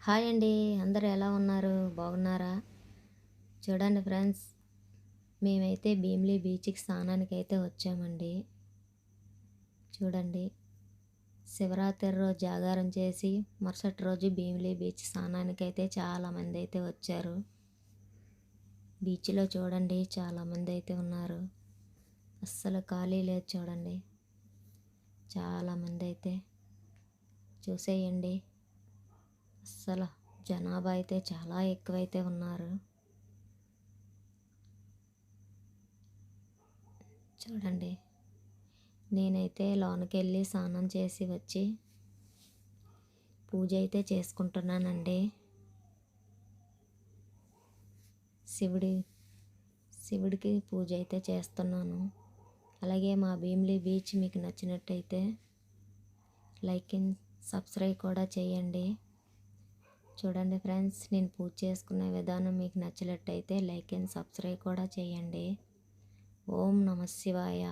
Hi అండి. అందరూ ఎలా ఉన్నారు? బాగున్నారా? చూడండి ఫ్రెండ్స్, మేమైతే భీమిలి బీచ్‌కి స్నానానికైతే వచ్చామండి. చూడండి, శివరాత్రి రోజు జాగారం చేసి మరుసటి రోజు భీమిలి బీచ్ స్నానానికైతే చాలామంది అయితే వచ్చారు. బీచ్‌లో చూడండి చాలామంది అయితే ఉన్నారు. అస్సలు ఖాళీ లేదు చూడండి. చాలామంది అయితే చూసేయండి. అస్సలు జనాభా అయితే చాలా ఎక్కువైతే ఉన్నారు. చూడండి, నేనైతే లోనకెళ్ళి స్నానం చేసి వచ్చి పూజ అయితే చేసుకుంటున్నానండి. శివుడి శివుడికి పూజ అయితే చేస్తున్నాను. అలాగే మా భీమిలి బీచ్ మీకు నచ్చినట్టయితే లైక్ అండ్ సబ్స్క్రైబ్ కూడా చేయండి. చూడండి ఫ్రెండ్స్, నేను పూజ చేసుకునే విధానం మీకు నచ్చినట్టయితే లైక్ అండ్ సబ్స్క్రైబ్ కూడా చేయండి. ఓం నమ శివాయ.